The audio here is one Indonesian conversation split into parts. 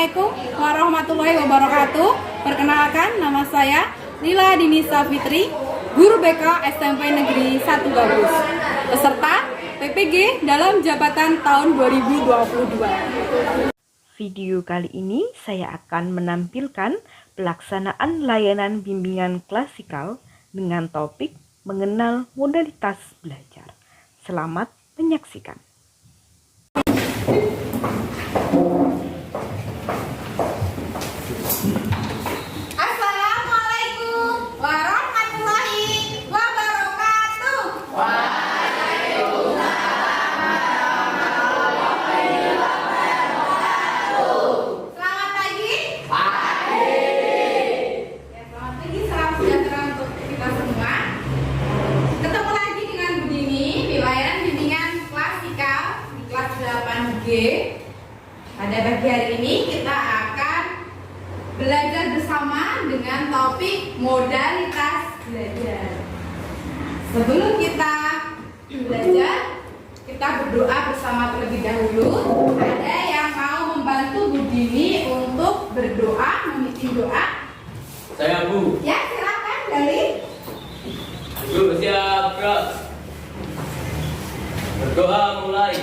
Assalamualaikum warahmatullahi wabarakatuh. Perkenalkan, nama saya Lila Dinisa Fitri, guru BK SMP Negeri 1 Gabus, peserta PPG dalam jabatan tahun 2022. Video kali ini saya akan menampilkan pelaksanaan layanan bimbingan klasikal dengan topik mengenal modalitas belajar. Selamat menyaksikan. Assalamualaikum warahmatullahi wabarakatuh. Selamat pagi. Ya, selamat pagi, salam sejahtera untuk kita semua. Ketemu lagi dengan Bu Dini di layanan bimbingan klasikal di kelas 8G. Pada pagi hari ini kita akan belajar bersama dengan topik modalitas belajar. Sebelum kita belajar, kita berdoa bersama terlebih dahulu. Ada yang mau membantu Bu Dini untuk berdoa, memimpin doa? Saya Bu. Ya, silakan dari. Bu siap, gerak. Berdoa mulai.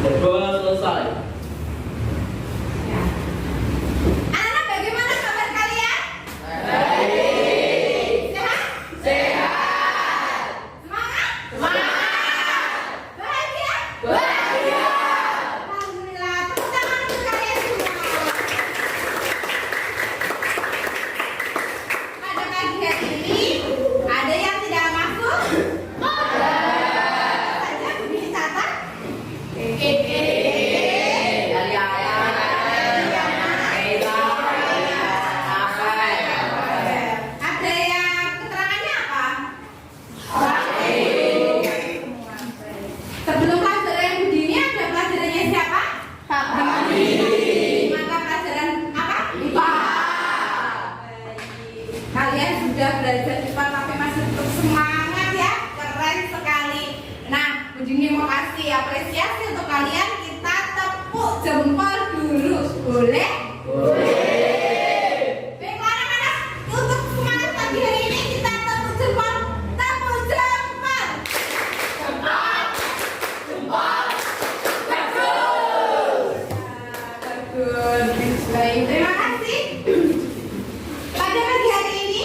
Berdoa selesai. Ya. Anak-anak, bagaimana kabar kalian? Baik. Sehat? Sehat. Semangat? Semangat. Bahagia? Bahagia. Alhamdulillah, tepuk tangan untuk kalian semua. Pada pagi hari ini, ada yang tidak masuk? Saja begini catat. Dari ayah. Ada yang keterangannya apa? Sebelum pelajaran begini ada pelajarannya siapa? Pak. Mata pelajaran apa? IPA. Kalian sudah belajar IPA tapi masih tetap semangat ya, keren sekali. Nah, Bu Dini mau kasih apresiasi untuk kalian, kita tepuk jempol dulu, boleh? Baik, mana-mana untuk semangat pagi hari ini kita tepuk jempol, tepuk jempol. Bagus. Baik, terima kasih. Pada pagi hari ini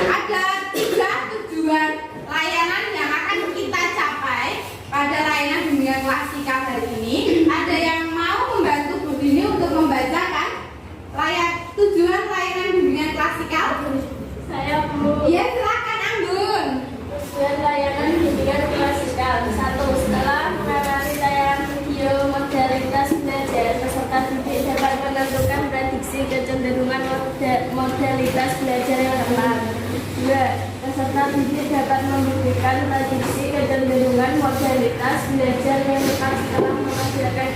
ada 3 tujuan layanan yang akan kita capai pada layanan bimbingan klasikal hari ini. Ada yang mau membantu Bu Dini untuk membacakan tujuan layanan bimbingan klasikal? Saya Bu. Ya, silakan Anggun. Tujuan layanan bimbingan klasikal. 1. Setelah mengenali layanan video modalitas belajar, peserta didik dapat menentukan prediksi kecenderungan modalitas belajar yang tepat. 2. Peserta didik dapat membuktikan prediksi kecenderungan modalitas belajar yang tepat setelah menghasilkan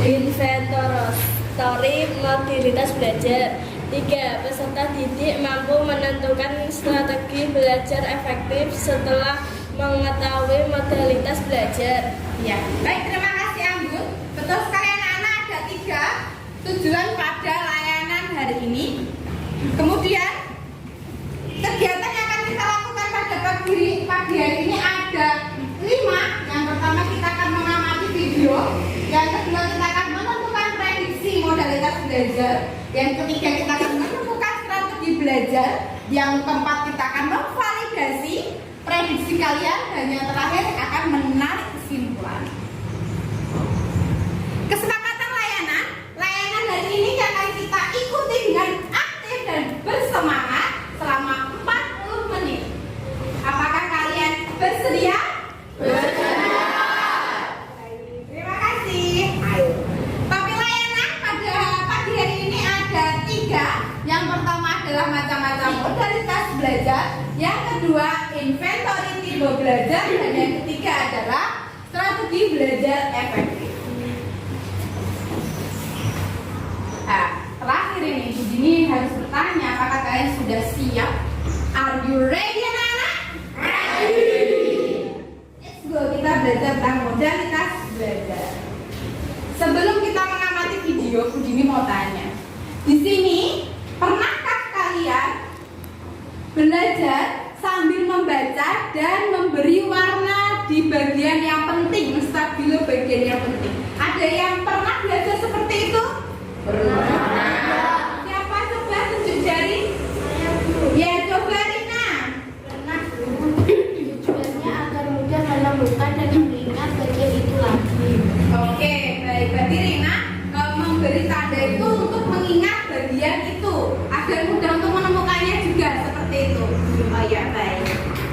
inventory modalitas belajar. 3. Peserta didik mampu menentukan strategi belajar efektif setelah mengetahui modalitas belajar. Ya, baik, terima kasih Anggun. Betul sekali anak-anak, ada 3 tujuan pada layanan hari ini. Kemudian kegiatan yang akan kita lakukan pada pagi hari ini ada 5. Yang pertama kita akan mengamati video. Yang kedua kita akan menentukan prediksi modalitas belajar. Yang ketiga kita akan menentukan strategi belajar. Yang keempat kita akan memvalidasi prediksi kalian. Dan yang terakhir akan menarik kesimpulan. Kesepakatan layanan hari ini akan kita ikuti dengan aktif dan bersemangat selama 40 menit. Apakah kalian bersedia? Bersedia. Terima kasih. Ayo. Tapi layanan pada pagi hari ini ada 3. Yang pertama adalah macam-macam modalitas belajar. Yang kedua inventory tipe belajar. Dan yang ketiga adalah strategi belajar efektif. Nah, terakhir ini Bu Dini harus bertanya, apakah kalian sudah siap? Are you ready now? belajar tentang modalitas belajar. Sebelum kita mengamati video, Budini mau tanya. Di sini, pernahkah kalian belajar sambil membaca dan memberi warna di bagian yang penting, stabilo bagian yang penting? Ada yang pernah belajar seperti itu? Pernah. Siapa coba tunjuk jari? Ya, coba Rina. Tujuannya agar mudah menemukan dan mengingat bagian itu lagi. Oke, baik. Berarti Rina memberi tanda itu untuk mengingat bagian itu agar mudah untuk menemukannya juga seperti itu. Oh ya, baik.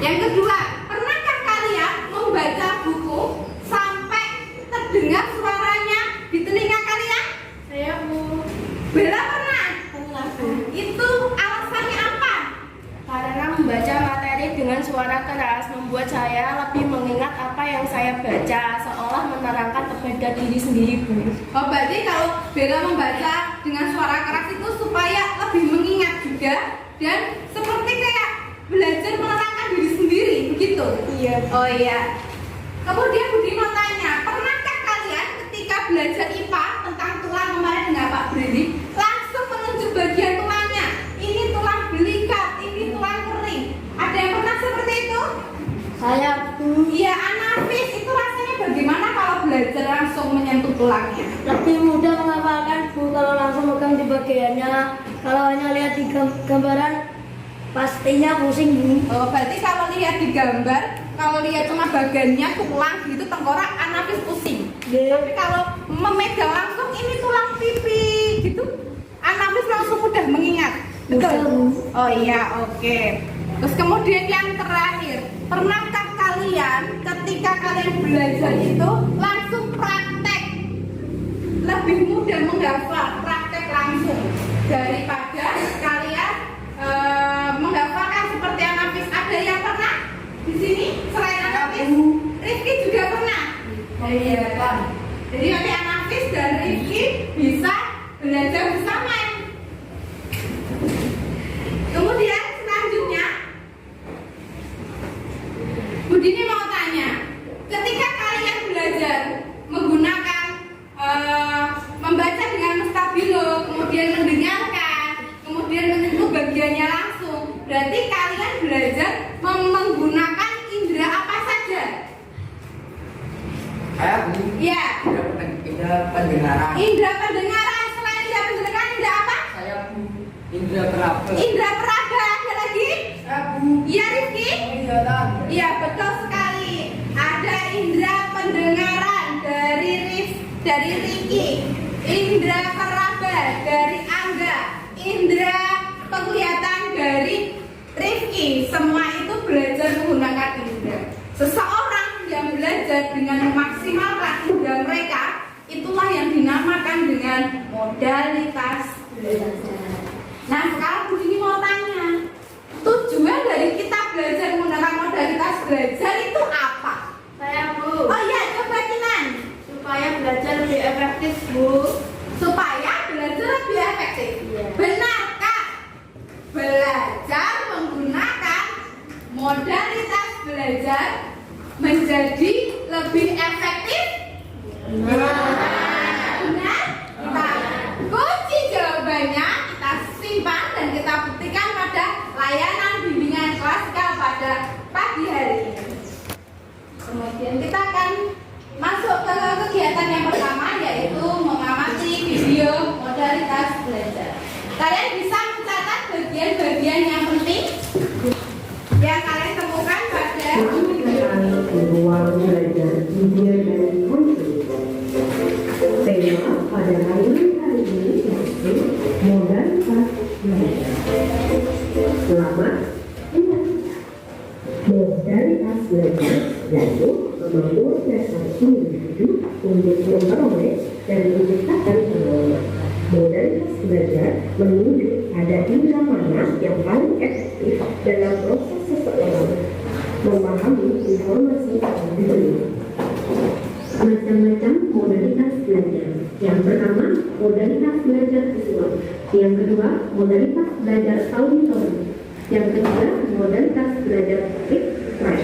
Yang kedua, pernahkah kalian membaca buku sampai terdengar suaranya di telinga kalian? Saya Bu. Bella pernah? Pernah Bu. Itu alasannya apa? Karena membaca materi dengan suara keras membuat saya lebih mengingat apa yang saya baca, seolah menerangkan kepada diri sendiri Bu. Oh, berarti kalau Bella membaca dengan suara keras itu supaya lebih mengingat juga dan seperti kayak belajar menerangkan diri sendiri, begitu? Iya. Oh iya. Kemudian Budi mau tanya, pernahkah kalian ketika belajar IPA tentang tulang kemarin dengan Pak Brady langsung menunjuk bagian tulangnya? Ini tulang belikat, ini tulang kering. Ada yang pernah seperti itu? Saya Bu. Iya, Anafis, itu rasanya bagaimana kalau belajar langsung menyentuh tulangnya? Lebih mudah menghafalkan Bu kalau langsung megang di bagiannya. Kalau hanya lihat di gambaran pastinya pusing Bu. Oh, berarti kalau lihat di gambar, kalau lihat cuma bagiannya tulang gitu, tengkorak, Anafis pusing. Tapi kalau memegang langsung ini tulang pipi gitu, Anafis langsung mudah mengingat. Betul? Oh iya, oke. Terus kemudian yang terakhir, pernahkah kalian ketika kalian belajar itu langsung praktek? Lebih mudah menghafal praktek langsung daripada kalian menghafalkan seperti Anafis. Ada yang pernah di sini selain Anafis? Rifki juga pernah. Oh iya, Pak. Jadi nanti Anafis dan Rifki bisa belajar bersama. Kemudian selanjutnya, Budini mau tanya, ketika kalian belajar menggunakan membaca dengan stabilo, kemudian mendengarkan, kemudian menyentuh bagiannya langsung, berarti kalian belajar menggunakan indera apa saja? Saya Bu. Ya, Indra pendengaran. indera pendengaran. Selain indera pendengaran, indera apa? Saya Bu. Indra peraba. Indera peraba. Ada lagi? Saya Bu. Iya, Rifki? Iya, betul sekali. Ada indera pendengaran dari Rifki, indera peraba dari Angga, indera penglihatan dari Rifki. Semua itu belajar menggunakan indera. Seseorang yang belajar dengan memaksimalkan indera mereka, itulah yang dinamakan dengan modalitas belajar. Nah, sekarang Budini mau tanya, tujuan dari kita belajar menggunakan modalitas belajar itu apa? Saya Bu. Oh iya, coba Kinan. Supaya belajar lebih efektif Bu. Supaya belajar lebih efektif. Iya. Benarkah belajar menggunakan modalitas belajar menjadi lebih efektif? Benar? Nah, kunci jawabannya kita simpan dan kita buktikan pada layanan bimbingan klasikal pada pagi hari ini. Kemudian kita akan masuk ke kegiatan yang pertama, yaitu mengamati video modalitas belajar. Kalian bisa mencatat bagian-bagian yang penting yang kalian temukan pada ruang belajar media dan konten. Tema pada layanan hari ini yaitu modalitas belajar. Selamat menyaksikan. Modalitas belajar yaitu kemampuan dasar individu untuk memperoleh dan menciptakan pengalaman. Modalitas belajar menunjuk pada indera mana yang paling efektif dalam proses seseorang memahami informasi yang diberi. Macam-macam modalitas belajar. Yang pertama, modalitas belajar visual. Yang kedua, modalitas belajar auditori. Yang ketiga, modalitas belajar express.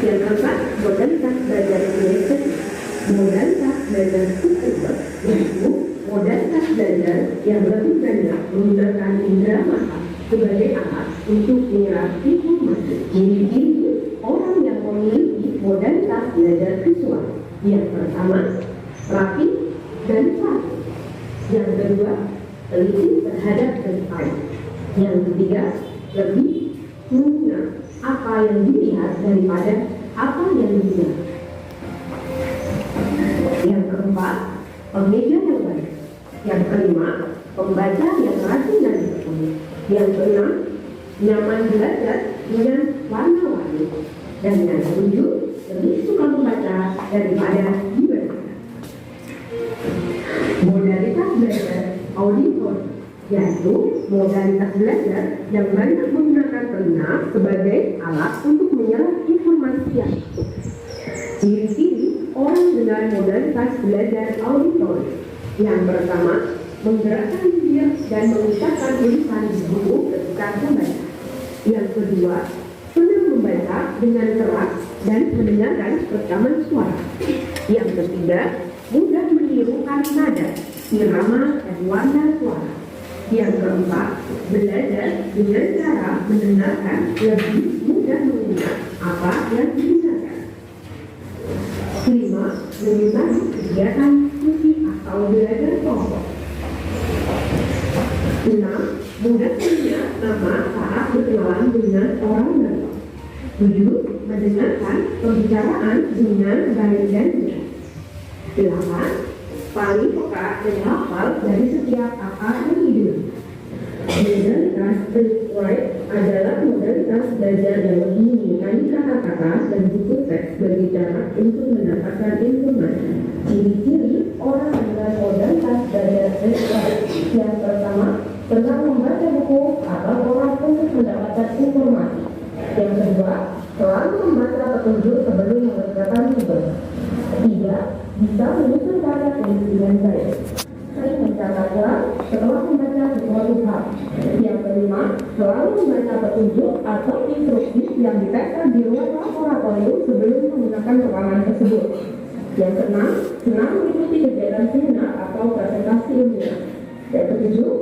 Yang keempat, modalitas belajar kinestetik. Modalitas belajar kedua yaitu modalitas belajar yang lebih banyak menggunakan indera mata sebagai alat untuk menyerap informasi. Ciri-ciri orang yang memiliki modalitas belajar visual: yang pertama, rapi dan patuh. Yang kedua, teliti terhadap desain. Yang ketiga, lebih mengenal apa yang dilihat daripada apa yang dilihat. Yang keempat, pemeja yang baik. Yang kelima, pembaca yang rajin dan tekun. Yang keenam, nyaman belajar dengan warna-warni. Dan yang ketujuh, lebih suka membaca daripada dibaca. Modalitas belajar auditori, yaitu modalitas belajar yang banyak menggunakan telinga sebagai alat untuk menyerap informasi yang utuh. Ciri-ciri orang dengan modalitas belajar auditori: yang pertama, menggerakkan bibir dan mengucapkan tulisan di buku ketika membaca. Yang kedua, senang membaca dengan keras dan mendengarkan rekaman suara. Yang ketiga, mudah menirukan nada, irama, dan warna suara. Yang keempat, belajar dengan cara mendengarkan lebih mudah mengingat apa yang didengarkan. Kelima, menyukai kegiatan diskusi atau belajar kelompok. 6. Mudah mengingat nama saat berkenalan dengan orang baru. 7. Mendengarkan pembicaraan dengan baik dan jelas. 8. Paling peka dan hafal dari setiap kata yang didengar. Modalitas Read adalah modalitas belajar yang menggunakan kata-kata dan buku teks bagi cara untuk mendapatkan informasi. Ciri-ciri orang dengan modalitas belajar Read: yang pertama, senang membaca buku atau orang untuk mendapatkan informasi. Yang kedua, selalu membaca petunjuk sebelum mengerjakan tugas. 3. Bisa menyusun karya tulis dengan baik. Sering mencatatnya setelah membaca sesuatu hal. Yang kelima, selalu membaca petunjuk atau instruksi yang ditekan di ruang laboratorium sebelum menggunakan ruangan tersebut. Yang keenam, senang mengikuti kegiatan seminar atau presentasi ilmiah. Yang ketujuh,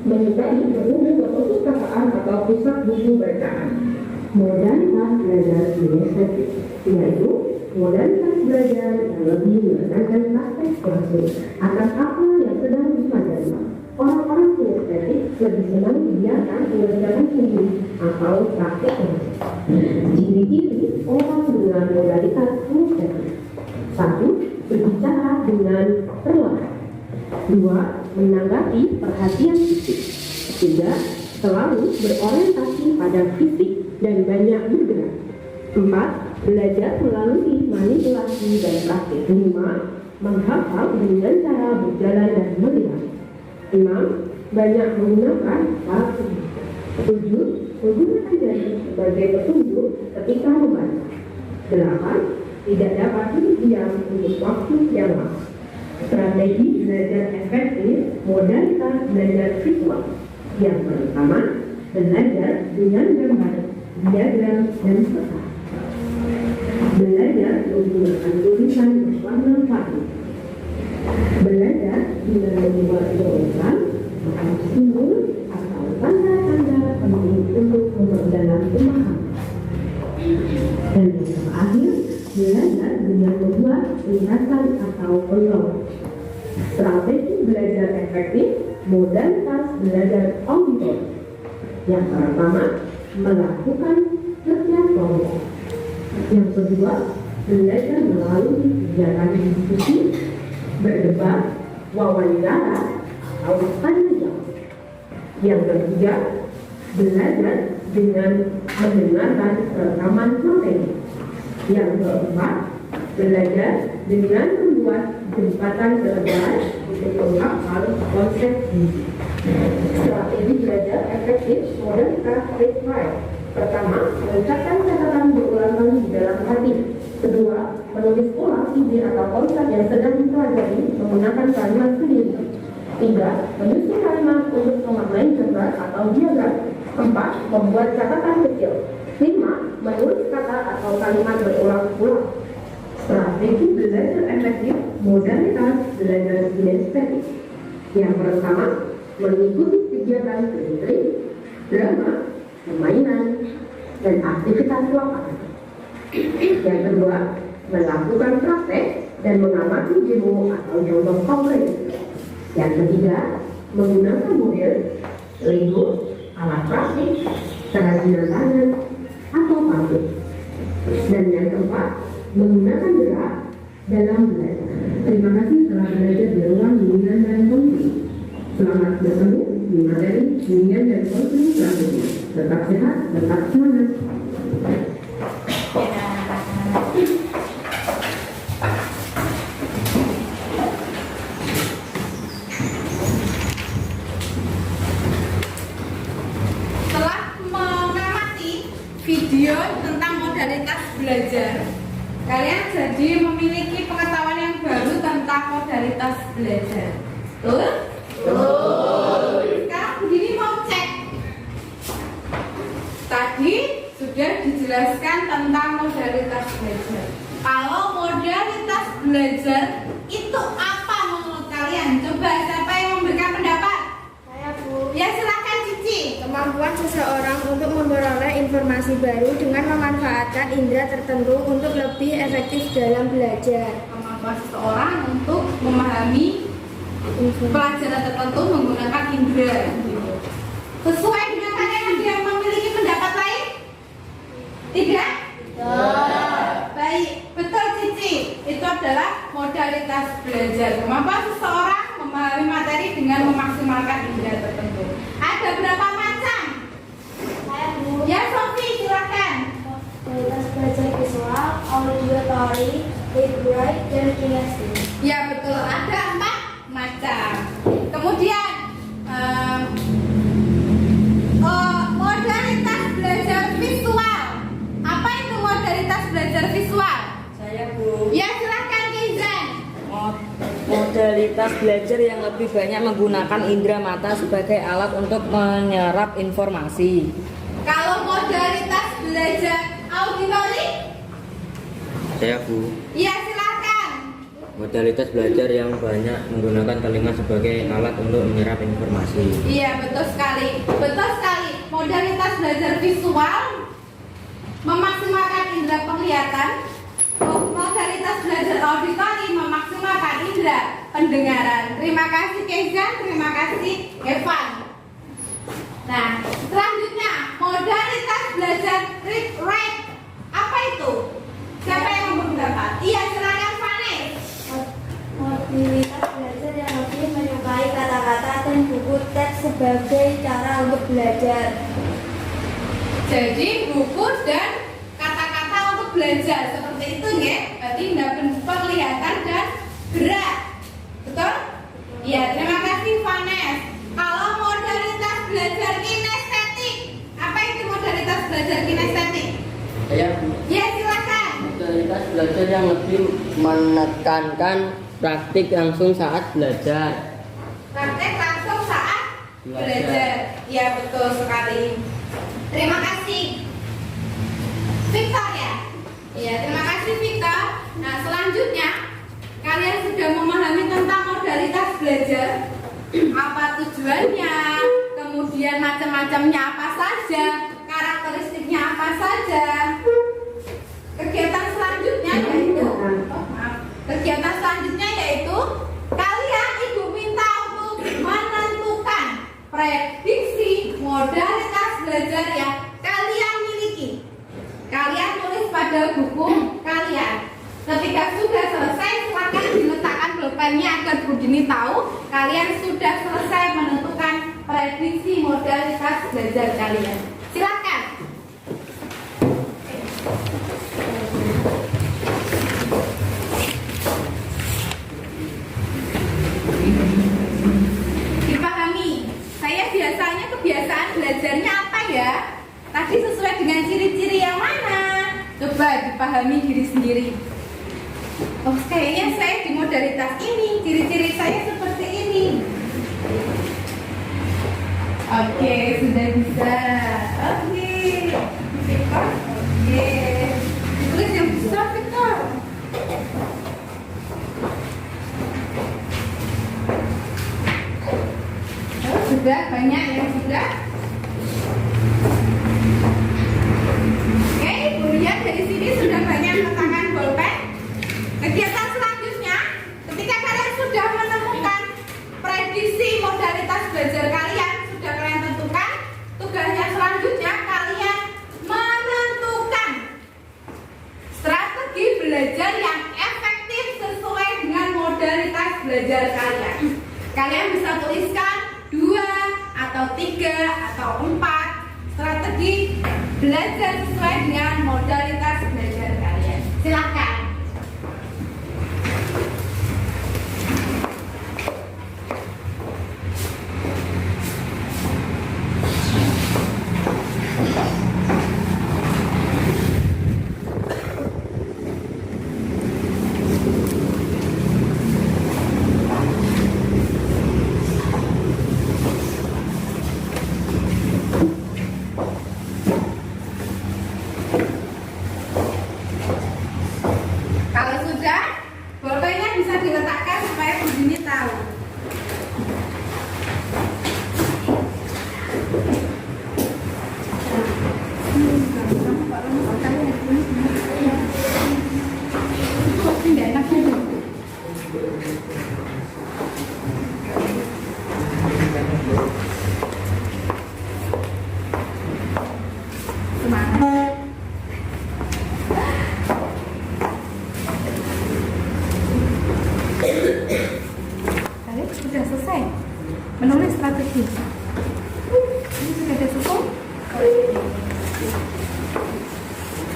menyukai berkunjung ke perpustakaan atau pusat buku bacaan. Modalitas belajar kinestetik, yaitu modalitas belajar yang lebih menekankan praktek langsung atas apa yang sedang dipelajari. Orang-orang kinestetik lebih senang dibiarkan mengerjakan sendiri atau praktek langsung. Ciri-ciri orang dengan modalitas kinestetik: 1. Berbicara dengan perlahan. 2. Menanggapi perhatian fisik. 3. Selalu berorientasi pada fisik dan banyak bergerak. 4. Belajar melalui manipulasi dan praktik. 5. Menghafal dengan cara berjalan dan melihat. 6. Banyak menggunakan alat tulis. 7. Menggunakan jari sebagai petunjuk ketika membaca. 8. Tidak dapat diam untuk waktu yang lama. Strategi belajar efektif modalitas belajar visual. Yang pertama, belajar dengan gambar, diagram, dan peta. Belajar menggunakan tulisan berwarna-warni. Belajar dengan membuat tulisan atau simbol atau tanda-tanda penting untuk memperdalam pemahaman. Dan yang terakhir, belajar dengan membuat ringkasan atau peluang. Strategi belajar efektif modalitas belajar auditori. Yang pertama, melakukan kerja kelompok. Yang kedua, belajar melalui kegiatan diskusi, berdebat, wawancara, atau tanya jawab. Yang ketiga, belajar dengan mendengarkan rekaman materi. Yang keempat, belajar dengan membuat jembatan belajar untuk menghafal konsep gizi. Strategi belajar efektif modalitas Read. Pertama, mengucapkan catatan berulang kali di dalam hati. Kedua, menulis ulang ide atau konsep yang sedang dipelajari menggunakan kalimat sendiri. 3. Menyusun kalimat untuk memaknai gambar atau diagram. 4. membuat catatan kecil. 5. Menulis kata atau kalimat berulang-ulang. Strategi belajar efektif modalitas belajar kinestetik. Yang pertama, mengikuti kegiatan printing, drama, permainan, dan aktivitas lapangan. Yang kedua, melakukan praktek dan mengamati demo atau contoh konkret. Yang ketiga, menggunakan model, Lego, alat plastik, kerajinan tangan, atau pabrik. Dan yang keempat, menggunakan gerak dalam belajar. Terima kasih telah belajar di ruang bimbingan dan konseling. Selamat bertemu di materi bimbingan dan konseling selanjutnya. Tetap sehat, tetap semangat. Setelah mengamati video tentang modalitas belajar, kalian jadi memiliki pengetahuan yang baru tentang modalitas belajar. Betul? Sekarang begini mau cek. Tadi sudah dijelaskan tentang modalitas belajar. Kalau modalitas belajar itu apa menurut kalian? Coba siapa yang memberikan pendapat? Saya Bu. Ya silakan Cici. Kemampuan seseorang untuk memperoleh informasi baru dengan memanfaatkan indera tertentu untuk lebih efektif dalam belajar. Kemampuan seseorang untuk memahami pelajaran tertentu menggunakan indera. Sesuai dengan kalian ada yang memiliki pendapat lain? Tidak? Baik, betul Cici. Itu adalah modalitas belajar. Kemampuan seseorang memahami materi dengan memaksimalkan indera tertentu. Ada berapa macam? Saya Bu. Ya Sofi, silakan. Modalitas belajar visual, auditory, read write, dan kinestetik. Ya betul, ada 4 macam. Kemudian modalitas belajar visual. Apa itu modalitas belajar visual? Saya Bu. Ya silakan Kizan. Modalitas belajar yang lebih banyak menggunakan indera mata sebagai alat untuk menyerap informasi. Kalau modalitas belajar auditory? Saya Bu, Ya silakan. modalitas belajar yang banyak menggunakan telinga sebagai alat untuk menyerap informasi. Iya betul sekali. Betul sekali. Modalitas belajar visual memaksimalkan indera penglihatan. Modalitas belajar auditory memaksimalkan indera pendengaran. Terima kasih Kezan, terima kasih Evan. Nah, selanjutnya modalitas belajar read write. Apa itu? Siapa yang berpendapat? Iya, silakan Vanes. Modalitas belajar yang lebih menyukai kata-kata dan buku teks sebagai cara untuk belajar. Jadi buku dan kata-kata untuk belajar seperti itu ya. Berarti indera penglihatan dan gerak. Betul? Iya, terima kasih Vanes. Kalau modalitas belajar kinestetik, apa itu modalitas belajar kinestetik? Saya Bu. Ya, silakan. Modalitas belajar yang lebih menekankan praktik langsung saat belajar. Praktek langsung saat belajar. Iya, betul sekali. Terima kasih. Victor ya? Iya, terima kasih Victor. Nah, selanjutnya kalian sudah memahami tentang modalitas belajar. Apa tujuannya, kemudian macam-macamnya apa saja, karakteristiknya apa saja. Kegiatan selanjutnya yaitu kegiatan selanjutnya yaitu kalian Ibu minta untuk menentukan prediksi modalitas belajar yang kalian miliki. Kalian tulis pada buku kalian. Ketika sudah selesai, silakan diletakkan pulpennya agar Bu Dini tahu kalian sudah selesai menentukan prediksi modalitas belajar kalian. Silakan. Dipahami. Saya biasanya kebiasaan belajarnya apa ya? Tadi sesuai dengan ciri-ciri yang mana? Coba dipahami diri sendiri. Oh, kayaknya saya di modalitas ini, ciri-ciri saya seperti ini. Oke, sudah bisa. Oke. Victor. Oke. Tulis yang besar, Victor. Oh, sudah banyak yang sudah. Oke, kemudian dari sini sudah banyak letakkan bolpen. Kegiatan selanjutnya, ketika kalian sudah menemukan prediksi modalitas belajar kalian, sudah kalian tentukan, tugasnya selanjutnya kalian menentukan strategi belajar yang efektif sesuai dengan modalitas belajar kalian. Kalian bisa tuliskan 2 atau 3 atau 4 strategi belajar sesuai dengan modalitas belajar kalian. Silakan. Kalau sudah, bolpennya bisa diletakkan supaya Bu Dini tahu. Tidak enak gitu. Semangat. Kalian sudah selesai menulis strategi. Ini sudah selesai?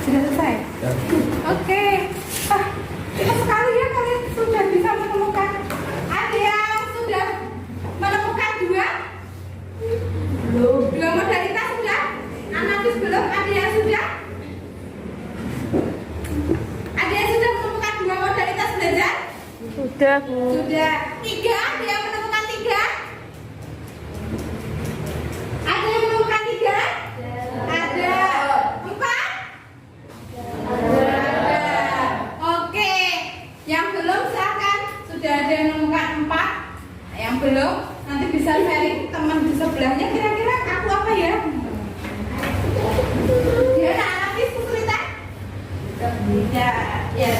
Sudah selesai? Oke. Cepat sekali ya kalian sudah bisa menemukan. Ada yang sudah menemukan 2? Belum. 2 modalitas sudah? Analisis belum? Ada yang sudah? Ada yang sudah menemukan 2 modalitas belajar? Sudah, Bu. Sudah. 3, ada yang menemukan 3? Ada yang menemukan 3? Ada. 4? Ada. Oke. Yang belum silakan. Sudah ada yang menemukan 4? Yang belum nanti bisa sharing teman di sebelahnya, kira-kira aku apa ya? Dia analisis kesulitan? Tidak. Ya.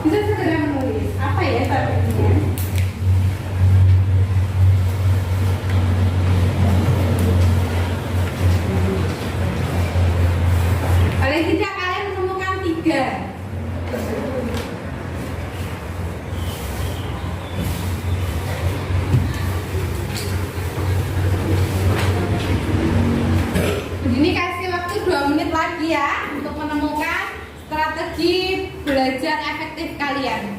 Bisa segera menulis. Apa ya strateginya? Paling tidak kalian menemukan 3. Begini kasih waktu 2 menit lagi ya untuk menemukan strategi belajar efektif kalian.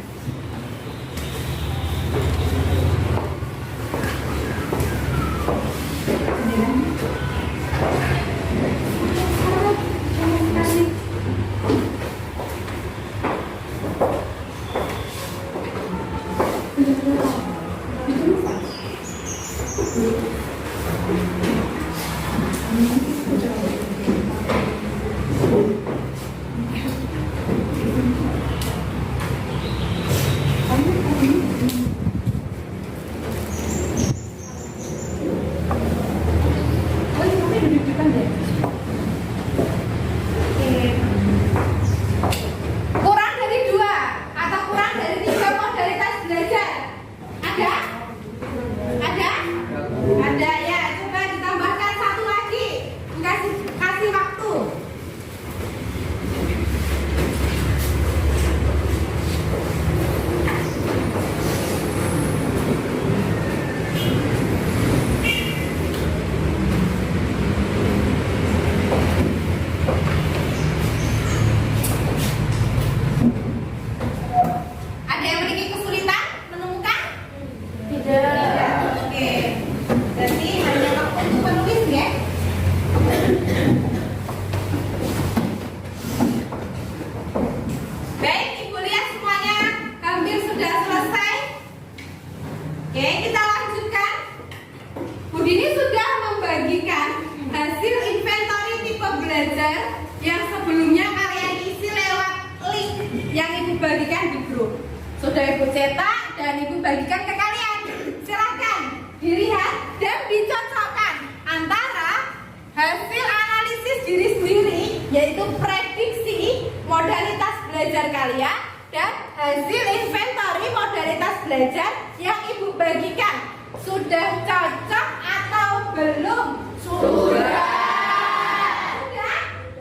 sudah Ibu cetak dan Ibu bagikan ke kalian. Silakan dilihat dan dicocokkan antara hasil analisis diri sendiri, yaitu prediksi modalitas belajar kalian, dan hasil inventory modalitas belajar yang Ibu bagikan. Sudah cocok atau belum? Sudah.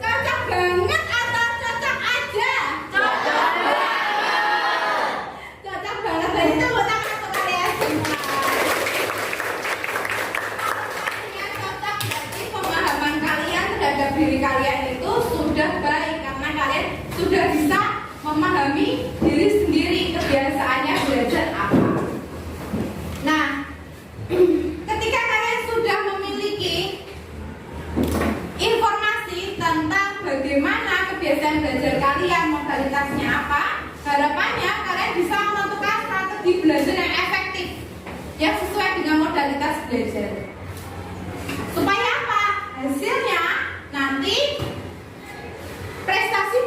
Cocok banget atau cocok aja? Cocok banget. Cocok banget. Dan itu buat apa kalian semua? Kalian cocok, berarti pemahaman kalian terhadap diri kalian itu sudah baik karena kalian sudah bisa memahami diri sendiri, kebiasaannya belajar apa. Nah, ketika kalian sudah memiliki informasi tentang bagaimana kebiasaan belajar kalian, modalitasnya apa, harapannya kalian bisa menentukan strategi belajar yang efektif yang sesuai dengan modalitas belajar. Supaya apa? Hasilnya nanti prestasi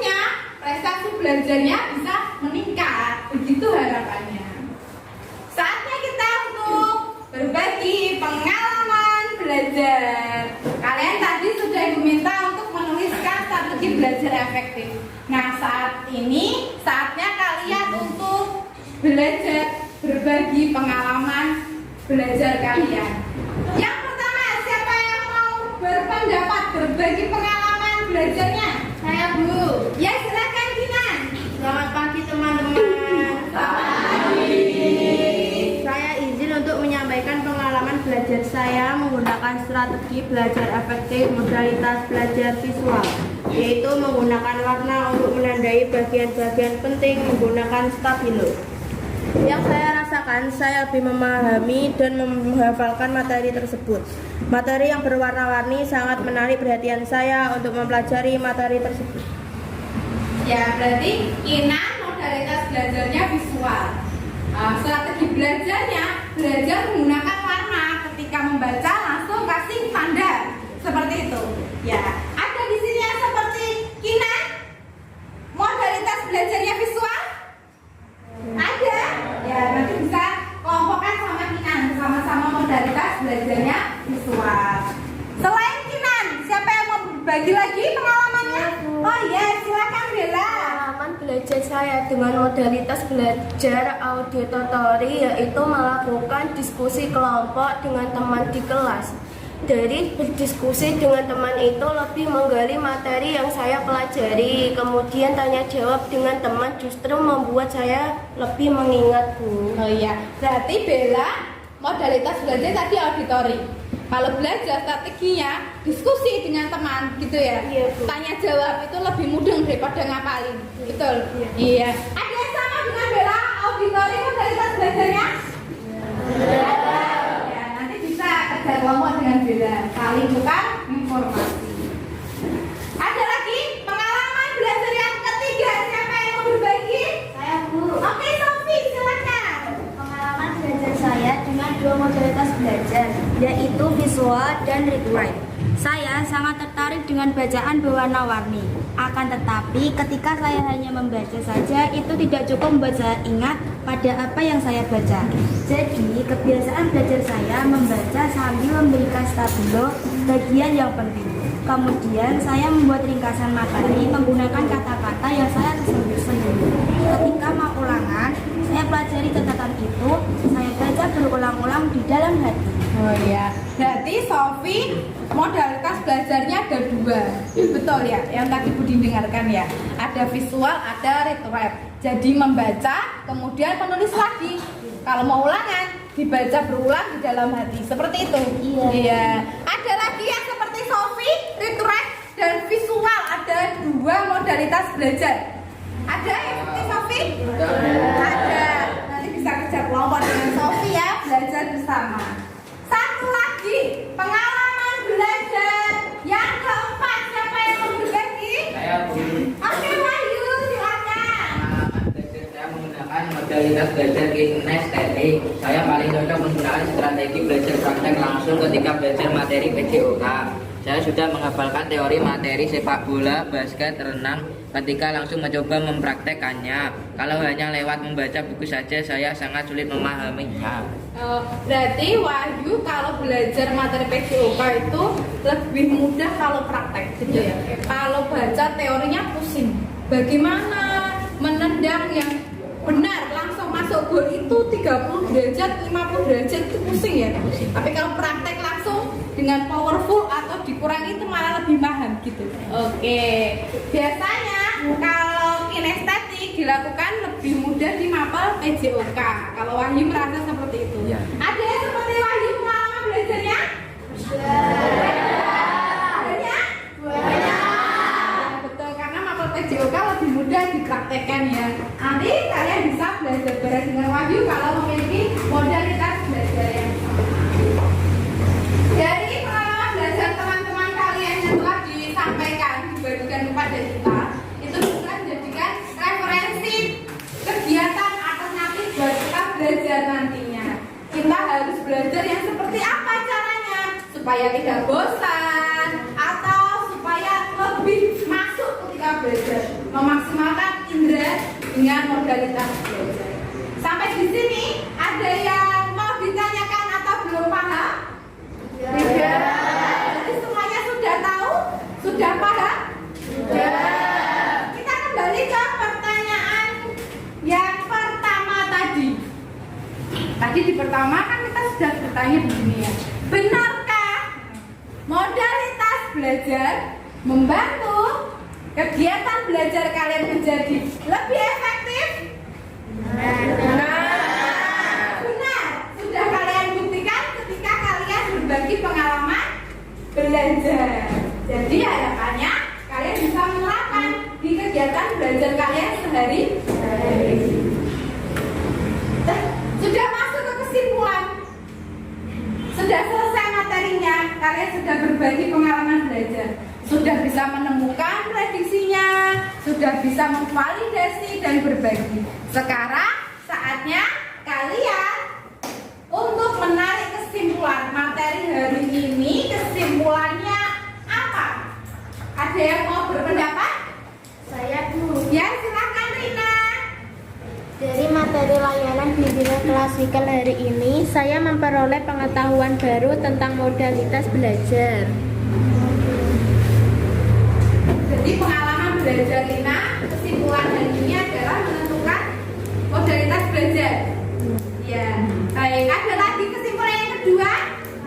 belajarnya bisa meningkat. Begitu harapannya. Saatnya kita untuk berbagi pengalaman belajar. Kalian tadi sudah diminta untuk menuliskan strategi belajar efektif. Nah, saat ini saatnya kalian untuk belajar, berbagi pengalaman belajar kalian. Yang pertama, siapa yang mau berpendapat berbagi pengalaman belajarnya? Saya Bu. Ya, silakan Kinan. Selamat pagi teman-teman. Saya izin untuk menyampaikan pengalaman belajar saya menggunakan strategi belajar efektif modalitas belajar visual, yaitu menggunakan warna untuk menandai bagian-bagian penting menggunakan stabilo. Yang saya rasakan, saya lebih memahami dan menghafalkan materi tersebut. Materi yang berwarna-warni sangat menarik perhatian saya untuk mempelajari materi tersebut. Ya, berarti Kinan modalitas belajarnya visual. Strategi belajarnya belajar menggunakan warna. Ketika membaca langsung kasih tanda seperti itu. Ya, ada di sini yang seperti Kinan modalitas belajarnya visual. Ada? Ya, nanti bisa kelompokkan sama Kinan, sama-sama modalitas belajarnya visual. Selain Kinan, siapa yang mau berbagi lagi pengalamannya? Oh iya, silakan Bella. Pengalaman belajar saya dengan modalitas belajar auditory yaitu melakukan diskusi kelompok dengan teman di kelas. Dari berdiskusi dengan teman itu lebih menggali materi yang saya pelajari. Kemudian tanya jawab dengan teman justru membuat saya lebih mengingat, Bu. Oh iya, berarti Bella modalitas belajar tadi auditori. Kalau belajar strateginya diskusi dengan teman gitu ya. Iya, Bu. Tanya jawab itu lebih mudah daripada ngapalin. Betul. Iya. Ada yang sama dengan Bella auditori modalitas belajarnya? Ya, nanti bisa kerja kelompok dengan Bella, saling tukar informasi. Ada lagi pengalaman belajar yang ketiga, siapa yang mau berbagi? Saya, Bu. Oke, Sofi, silakan. Pengalaman belajar saya dengan dua modalitas belajar, yaitu visual dan read write. Saya sangat tertarik dengan bacaan berwarna-warni. Akan tetapi ketika saya hanya membaca saja, itu tidak cukup membuat saya ingat pada apa yang saya baca. Jadi kebiasaan belajar saya membaca sambil memberikan stabilo bagian yang penting. Kemudian saya membuat ringkasan materi menggunakan kata-kata yang saya sendiri. Ketika mau ulangan, saya pelajari catatan itu, saya baca berulang-ulang di dalam hati. Oh iya, berarti Sofi modalitas belajarnya ada dua, betul ya? Yang tadi Budi dengarkan ya, ada visual, ada read write. Jadi membaca, kemudian menulis lagi. Kalau mau ulangan, dibaca berulang di dalam hati, seperti itu. Iya. Ada lagi yang seperti Sofi, read write dan visual, ada dua modalitas belajar. Ada yang seperti Sofi? Ada. Nanti bisa kerja kelompok dengan Sofi ya, belajar bersama. Satu lagi, pengalaman belajar yang keempat, siapa yang mau berbagi? Saya Bu. Oke, Wahyu, silakan. Pengalaman belajar saya menggunakan modalitas belajar kinesthetik. Saya paling cocok menggunakan strategi belajar praktek langsung ketika belajar materi PJOK. Saya sudah menghafalkan teori materi sepak bola, basket, renang ketika langsung mencoba mempraktekannya. Kalau hanya lewat membaca buku saja, saya sangat sulit memahaminya. Berarti Wahyu kalau belajar materi PJOK itu lebih mudah kalau praktek gitu ya. Kalau baca teorinya pusing. Bagaimana menendang yang benar langsung masuk gol itu 30 derajat, 50 derajat itu pusing ya. Tapi kalau praktek langsung dengan powerful atau dikurangi itu malah lebih paham gitu. Oke. Biasanya kalau kinestetik dilakukan lebih mudah di mapel PJOK. Kalau Wahyu merasa seperti itu. Ya. Ada yang seperti Wahyu pengalaman belajarnya? Adanya? Betul, karena mapel PJOK lebih mudah dipraktekkan ya. Nanti kalian bisa belajar bareng dengan Wahyu kalau memiliki modalitas belajar yang sama. Dari pengalaman belajar teman-teman kalian yang telah disampaikan dibagikan kepada kita, itu bisa menjadikan referensi kegiatan alternatif buat kita belajar nantinya. Kita harus belajar yang seperti apa caranya supaya tidak bosan atau supaya lebih masuk ketika belajar, memaksimalkan indera dengan modalitas belajar. Sampai di sini ada yang mau ditanyakan atau belum paham? Tidak. Jadi semuanya sudah tahu? Sudah paham? Sudah. Kita kembali ke pertanyaan yang pertama tadi. Tadi di pertama kan kita sudah bertanya begini ya. Benarkah modalitas belajar membantu kegiatan belajar kalian menjadi lebih efektif? Benar. Sudah kalian buktikan ketika kalian berbagi pengalaman belajar. Jadi harapannya kalian bisa menerapkan di kegiatan belajar kalian sehari-hari. Sudah masuk ke kesimpulan. Sudah selesai materinya, kalian sudah berbagi pengalaman belajar. Sudah bisa menemukan prediksinya, sudah bisa memvalidasi dan berbagi. Sekarang saatnya kalian untuk menarik kesimpulan materi hari ini. Kesimpulannya apa? Ada yang mau berpendapat? Saya dulu. Ya, silakan Rina. Dari materi layanan bimbingan klasikal hari ini, saya memperoleh pengetahuan baru tentang modalitas belajar. Jadi pengalaman belajar Rina, kesimpulan hari ini adalah menentukan modalitas belajar. Ya, baik. Ada lagi kesimpulan yang kedua?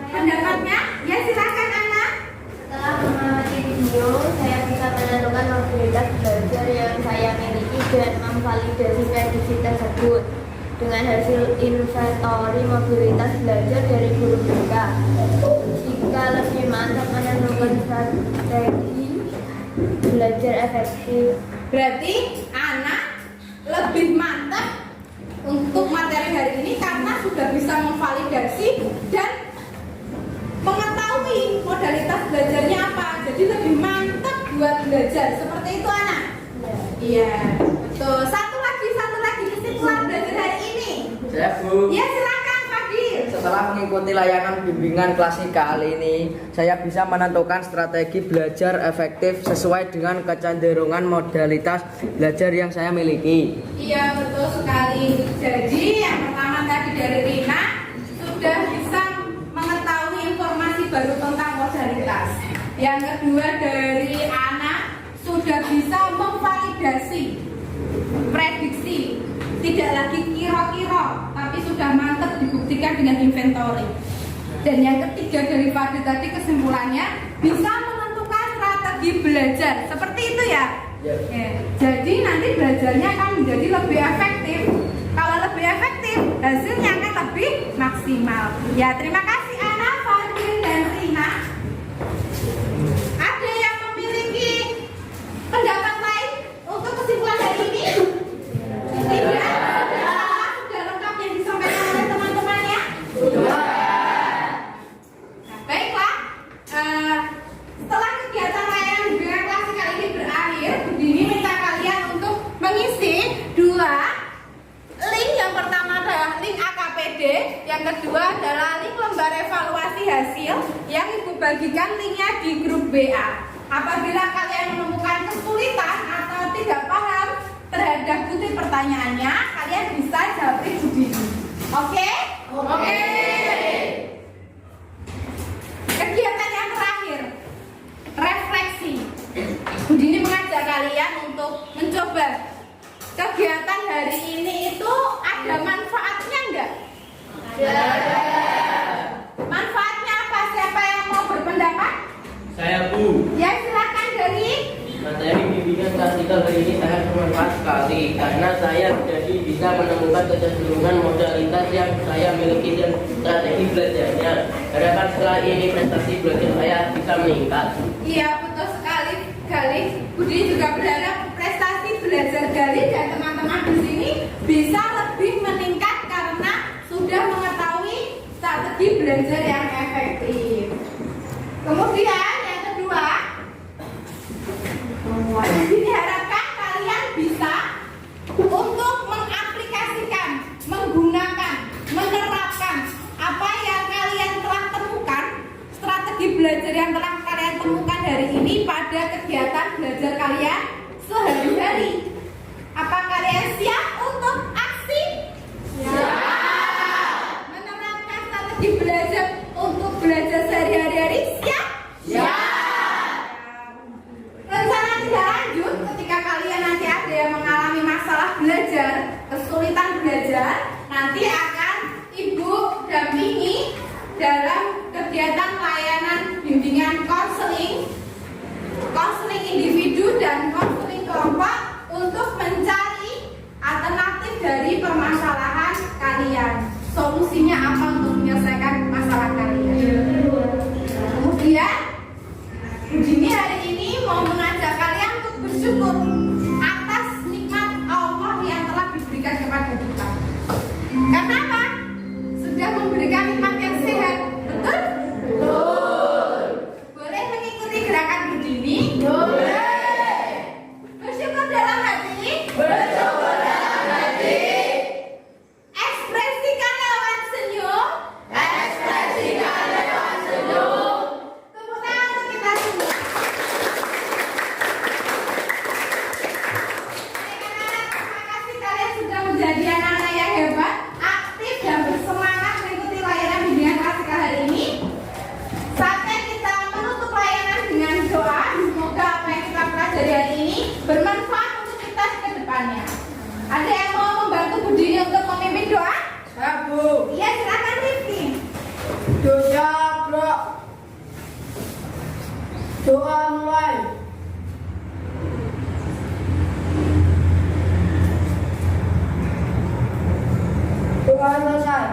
Pendapatnya? Ya, silakan Ana. Setelah mengamati video, saya bisa menentukan modalitas belajar yang saya miliki dan memvalidasi prediksi tersebut dengan hasil inventory mobilitas belajar dari guru BK. Jika lebih mantap menentukan strategi belajar efektif. Berarti anak lebih mantap untuk materi hari ini karena sudah bisa memvalidasi dan mengetahui modalitas belajarnya apa. Jadi lebih mantap buat belajar. Seperti itu anak? Iya, betul. Satu lagi kesimpulan belajar hari ini. Saya Bu. Ya, silakan Fadil. Setelah mengikuti layanan bimbingan klasikal ini, saya bisa menentukan strategi belajar efektif sesuai dengan kecenderungan modalitas belajar yang saya miliki. Iya, betul sekali. Jadi yang pertama tadi dari Rina sudah bisa mengetahui informasi baru tentang modalitas. Yang kedua dari Ana sudah bisa memvalidasi prediksi, tidak lagi kira-kira, tapi sudah mantap dibuktikan dengan inventory. Dan yang ketiga dari Fadil tadi kesimpulannya bisa menentukan strategi belajar. Seperti itu ya? Ya. Jadi nanti belajarnya akan menjadi lebih efektif. Kalau lebih efektif, hasilnya akan lebih maksimal. Ya, terima kasih Ana, Fadil, dan Rina. Ada yang memiliki pendapat lain untuk kesimpulan hari ini? Tidak? Sudah lengkap yang disampaikan oleh teman-temannya? Nah, baiklah. Setelah kegiatan layanan bimbingan klasikal ini berakhir, Budini minta kalian untuk mengisi dua link. Yang pertama adalah link AKPD, yang kedua adalah link lembar evaluasi hasil yang Ibu dibagikan linknya di grup WA. Apabila kalian menemukan kesulitan atau tidak paham terhadap kutip pertanyaannya, kalian bisa japri di sini. Oke? Oke. Kegiatan yang terakhir, refleksi. Budini mengajak kalian untuk mencoba kegiatan hari ini itu ada manfaatnya enggak? Ada. Manfaatnya apa? Siapa yang mau berpendapat? Saya, Bu. Ya, silakan dari. Materi bimbingan klasikal hari ini sangat bermanfaat sekali karena saya jadi bisa menemukan kecenderungan modalitas yang saya miliki dan strategi belajarnya. Harapan setelah ini prestasi belajar saya bisa meningkat. Iya, betul sekali, Gali. Budi juga berharap prestasi belajar Gali dan teman-teman di sini bisa lebih meningkat karena sudah mengetahui strategi belajar yang efektif. Kemudian yang kedua, diharapkan kalian bisa untuk mengaplikasikan, menggunakan, menerapkan apa yang kalian telah temukan, strategi belajar yang telah kalian temukan hari ini pada kegiatan belajar kalian sehari-hari. Apa kalian siap untuk aksi? Siap. Menerapkan strategi belajar untuk belajar sehari-hari, siap? Siap. Rencana tidak lanjut ketika kalian nanti ada yang mengalami masalah belajar, kesulitan belajar, nanti akan Ibu dampingi dalam kegiatan layanan bimbingan konseling individu dan konseling kelompok untuk mencari alternatif dari permasalahan kalian. Solusinya apa untuk menyelesaikan masalah kalian? Kemudian Budini hari ini mau mengajak kalian untuk bersyukur atas nikmat Allah yang telah diberikan kepada kita. Karena apa? Sudah memberikan nikmat yang sehat. Betul? Betul. Boleh mengikuti gerakan Budini? Boleh. Bersyukur dalam hati? Bersyukur dalam hati. Ekspresikan lewat senyum. Ekspresikan lewat senyum. Tepuk tangan untuk kita semua. Anak-anak, terima kasih kalian sudah menjadi anak-anak yang hebat, aktif dan bersemangat mengikuti layanan bimbingan klasikal hari ini. Saatnya kita menutup layanan dengan doa. Semoga apa yang kita pelajari hari ini bermanfaat untuk kita ke depannya. Ada yang mau membantu Budini untuk memimpin doa? Saya, Bu. Iya, silakan Rifki. Doa, bro. Doa mulai. Doa selesai.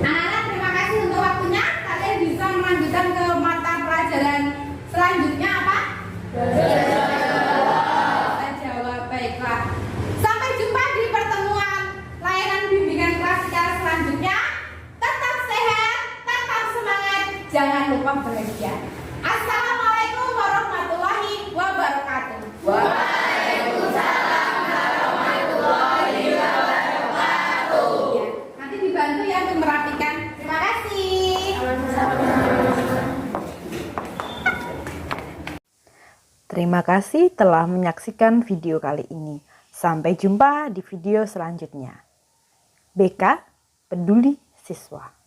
Anak-anak, terima kasih untuk waktunya. Kalian bisa melanjutkan ke mata pelajaran selanjutnya apa? Bahasa Jawa. Baiklah. Sampai jumpa di pertemuan layanan bimbingan klasikal selanjutnya. Tetap sehat, tetap semangat, jangan lupa bahagia. Assalamualaikum warahmatullahi wabarakatuh. Waalaikumsalam warahmatullahi wabarakatuh. Ya, nanti dibantu ya untuk merapikan. Terima kasih. Terima kasih telah menyaksikan video kali ini. Sampai jumpa di video selanjutnya. BK Peduli Siswa.